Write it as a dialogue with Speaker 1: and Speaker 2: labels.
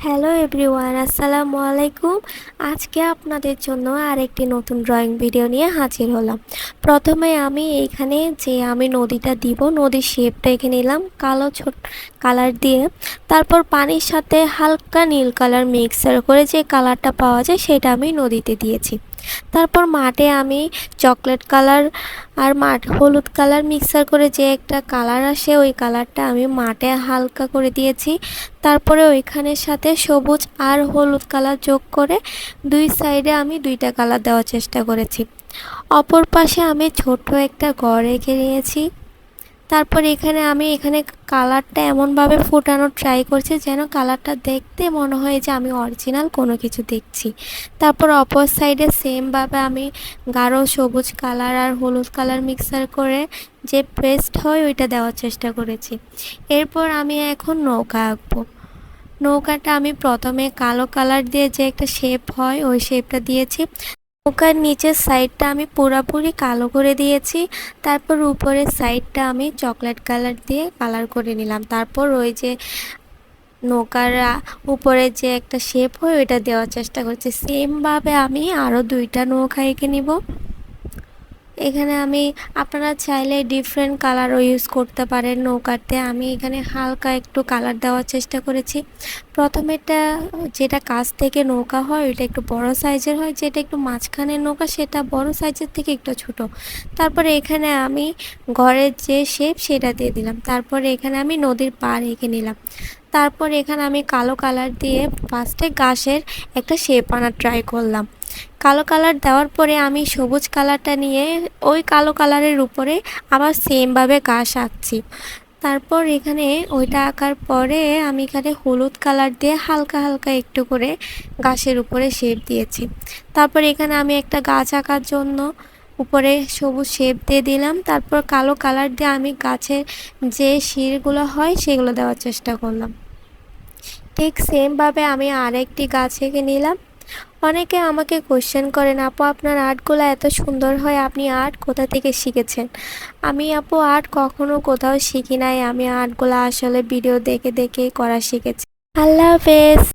Speaker 1: Hello everyone, আসসালামু আলাইকুম। আজকে আপনাদের জন্য আরেকটি নতুন ড্রয়িং ভিডিও নিয়ে হাজির হলাম। প্রথমে আমি এইখানে যে আমি নদীটা দিব, নদীর শেপটা এঁকে নিলাম কালো ছোট কালার দিয়ে। তারপর পানির সাথে হালকা নীল কালার মিক্সার করে যে কালারটা পাওয়া যায় সেটা আমি নদীতে দিয়েছি। তারপর মাঠে আমি চকলেট কালার আর হলুদ কালার মিক্সার করে যে একটা কালার আসে ওই কালারটা আমি মাঠে হালকা করে দিয়েছি। তারপরে ওইখানের সাথে সবুজ আর হলুদ কালার যোগ করে দুই সাইডে আমি দুইটা কালার দেওয়ার চেষ্টা করেছি। অপর পাশে আমি ছোট্ট একটা ঘর এঁকে নিয়েছি। তারপর এখানে কালারটা এমনভাবে ফোটানোর ট্রাই করছি যেন কালারটা দেখতে মনে হয় যে আমি অরিজিনাল কোনো কিছু দেখছি। তারপর অপর সাইডে সেমভাবে আমি গাঢ় সবুজ কালার আর হলুদ কালার মিক্সার করে যে পেস্ট হয় ওইটা দেওয়ার চেষ্টা করেছি। এরপর আমি এখন নৌকা আঁকবো। নৌকাটা আমি প্রথমে কালো কালার দিয়ে যে একটা শেপ হয় ওই শেপটা দিয়েছি। নৌকার নিচের সাইডটা আমি পুরোপুরি কালো করে দিয়েছি। তারপর উপরের সাইডটা আমি চকলেট কালার দিয়ে কালার করে নিলাম। তারপর ওই যে নৌকার উপরে যে একটা শেপ হয় ওইটা দেওয়ার চেষ্টা করছি। সেমভাবে আমি আরও দুইটা নৌকা এঁকে নিব। এখানে আপনারা চাইলে ডিফারেন্ট কালারও ইউজ করতে পারেন নৌকাতে। আমি এখানে হালকা একটু কালার দেওয়ার চেষ্টা করেছি। প্রথমেটা যেটা কাছ থেকে নৌকা হয় ওইটা একটু বড় সাইজের হয়, যেটা একটু মাঝখানের নৌকা সেটা বড় সাইজের থেকে একটু ছোট। তারপরে এখানে আমি ঘরের যে শেপ সেটা দিয়ে দিলাম। তারপরে এখানে আমি নদীর পাড় এঁকে নিলাম। তারপর এখানে আমি কালো কালার দিয়ে ফার্স্টে গাছের একটা শেপ আনার ট্রাই করলাম। কালো কালার দেওয়ার পরে আমি সবুজ কালারটা নিয়ে ওই কালো কালারের উপরে আবার সেমভাবে ঘাস আঁকছি। তারপর এখানে ওইটা আঁকার পরে আমি এখানে হলুদ কালার দিয়ে হালকা হালকা একটু করে গাছের উপরে শেপ দিয়েছি। তারপর এখানে আমি একটা গাছ আঁকার জন্য উপরে সবুজ শেপ দিয়ে দিলাম। তারপর কালো কালার দিয়ে আমি গাছের যে শিরগুলো হয় সেগুলো দেওয়ার চেষ্টা করলাম। ঠিক সেমভাবে আমি আরেকটি গাছ এঁকে নিলাম। অনেকে আমাকে কোশ্চেন করেন, আপু আপনার আর্টগুলো এত সুন্দর হয়, আপনি আর্ট কোথা থেকে শিখেছেন? আমি আপু আর্ট কখনো কোথাও শিখি নাই। আমি আর্টগুলো আসলে ভিডিও দেখে দেখেই করা শিখেছি। আল্লাহ হাফেজ।